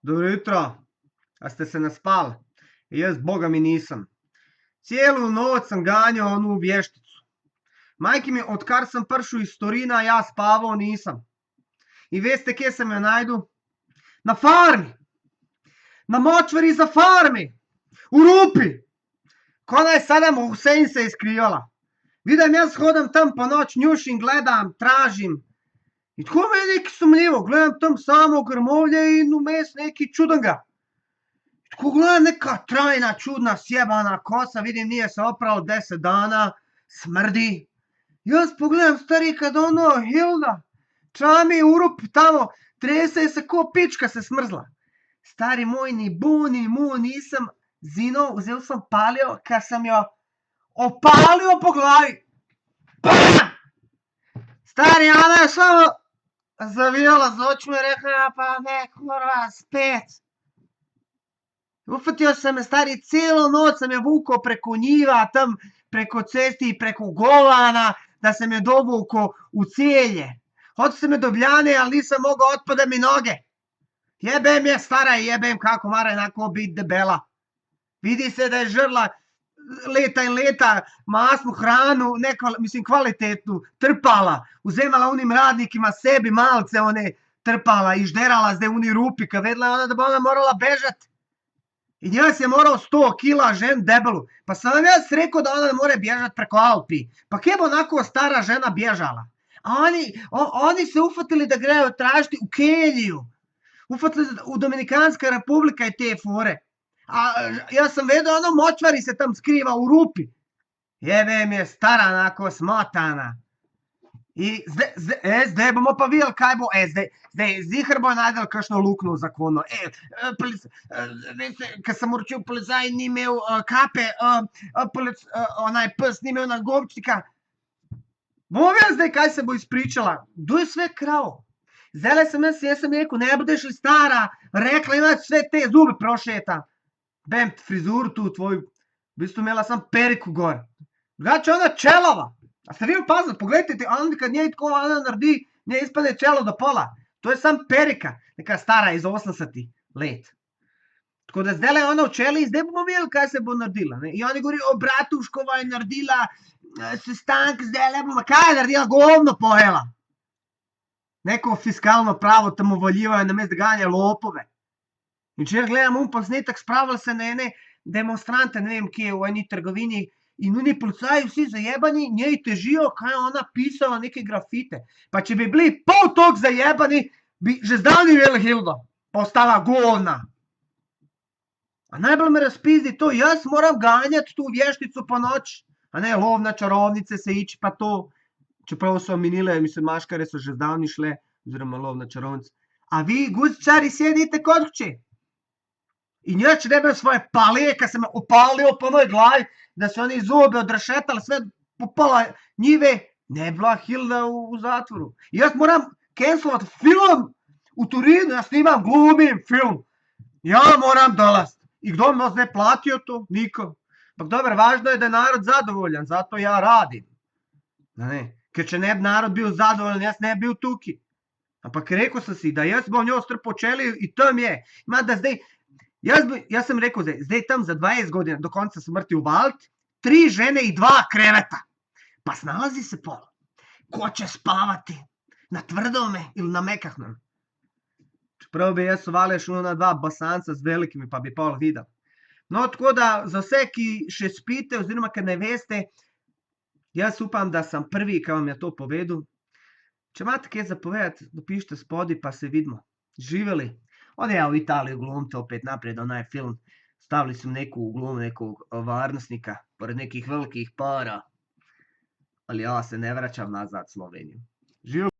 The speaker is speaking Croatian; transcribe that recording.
Dobro jutro, a ste se naspali? Jaz boga mi nisem. Cijelu noč sem ganjal onu vješticu. Majki mi, odkar sem prišel iz Torina, jaz spavao nisem. In veste, kje sem jo najdu? Na farmi! Na močvari za farmi! V rupi! Ko naj Sadam Husein se je skrivala. Vidim, jaz hodam tam po noč, njušim, gledam, tražim. In tako me je nekaj sumljivo, gledam tam samo grmovlje in vmes nekaj čudnega. Tako gledam, neka trajna, čudna, sjebana kosa, vidim, nije se oprao 10 dana, smrdi. Jaz pogledam, stari, kad ono, Hilda, čami urup tamo, trese se ko pička se smrzla. Stari moj, ni bu, ni mu, nisem zinul, vzel sem paljo, ker sem jo opalil po glavi. Bam! Stari, ona je samo zavijala z očmi in rekla, pa ne, kurva, spet. Ufatio sam je, stari, celo noč sam je vukao preko njiva, tam preko cesti, preko golana, da sam je dovukao u Celje. Hoću sam je do Ljubljane, ali nisam mogao, otpada mi noge. Jebem je, stara, jebem kako mora jednako biti debela. Vidi se da je žrla leta in leta masnu hranu, mislim kvalitetnu, trpala, uzemala unim radnikima sebi malce one trpala i žderala zdaj uni rupi, kad vedla ona da bi ona morala bežat. I njoj se morao 100 kila žen debelu. Pa sam vam jaz rekao da ona ne more bježat preko Alpi. Pa kje bi onako stara žena bježala? A oni se ufatili da greju tražiti u Keniju. Ufatili u Dominikanska republika i te fore. A ja sam vedo ono močvari se tam skriva u rupi. Jebe mi je stara onako smotana. I zdaj bomo pa videli, kaj bo, zdaj ziher bo najdel kakšno luknjo v zakonu. Kad sem uročil policaj, ni imel kape, onaj pes ni imel nagobčnika. Bomo videli zdaj, kaj se bo izpričala. Kdo je sve krao? Zdaj sem rekel, ne budeš li stara, rekla imaš sve te zube prošeta. Bem, frizuru tu tvoju, v bistvu imela sam periku gor. Drugače ona čelova. A ste vi opazili, pogledajte, onda kad njej tako ona naredi, nje ispane čelo do pola. To je sam perika, neka stara iz 80-ih let. Tako da zdaj je ona v čeli in zdaj bomo videli, kaj se bo naredila. I oni govori, Bratuškova je naredila sestank, zdaj bomo, kaj je naredila, govno pojela. Neko fiskalno pravo tam uvaljivajo, namest da ganja lopove. In če gledam posnetek, spravili se na ene demonstrante, ne vem kje, v eni trgovini, in oni policaji vsi zajebani, njej težijo, kaj je ona pisala, neke grafite. Pa če bi bili pol tok zajebani, bi že zdavni imeli Hildo, pa ostala govna. A najbolj me razpizdi to, jaz moram ganjati tu vještico po noč, a ne lov na čarovnice se ići pa to, čeprav so minile, mislim, maškare so že zdavni šle, oziroma lov na čarovnice. A vi, guzičari, sjedite kod kuće. In jaz če ne bi svoje palije, kad sam opalio po moj glavi, da se oni zube odrašetali sve po pola njive, ne bi bila Hilda u zatvoru. I jaz moram cancelovat film u Turinu, ja snimam, glumim film. Ja moram dolazit. I kdo mi ne platio to? Niko. Pa dobro, važno je da je narod zadovoljan, zato ja radim. Ker če ne bi narod bio zadovoljan, jaz ne bi bil tuki. Ampak rekao sam si, da jaz bom njo strpo čelio i tam je. Ima da zdaj, jaz sam rekao, zdaj tam za 20 godina do konca smrti u Valt, 3 žene i 2 kreveta. Pa snalazi se pol. Ko će spavati? Na tvrdome ili na mekahnom? Čeprav bi jaz uvale šlo na 2 bosanca z velikimi, pa bi pol videl. No, tako da, za vse, ki še spite, oziroma, kad ne veste, jaz upam, da sam prvi, kad vam je to povedal. Če imate kaj zapovedati, napišite spodi, pa se vidimo. Živeli. Ode ja u Italiju glumte opet naprijed onaj film. Stavili su neku glumu nekog varnosnika, pored nekih velikih para. Ali ja se ne vraćam nazad Sloveniju. Živeli.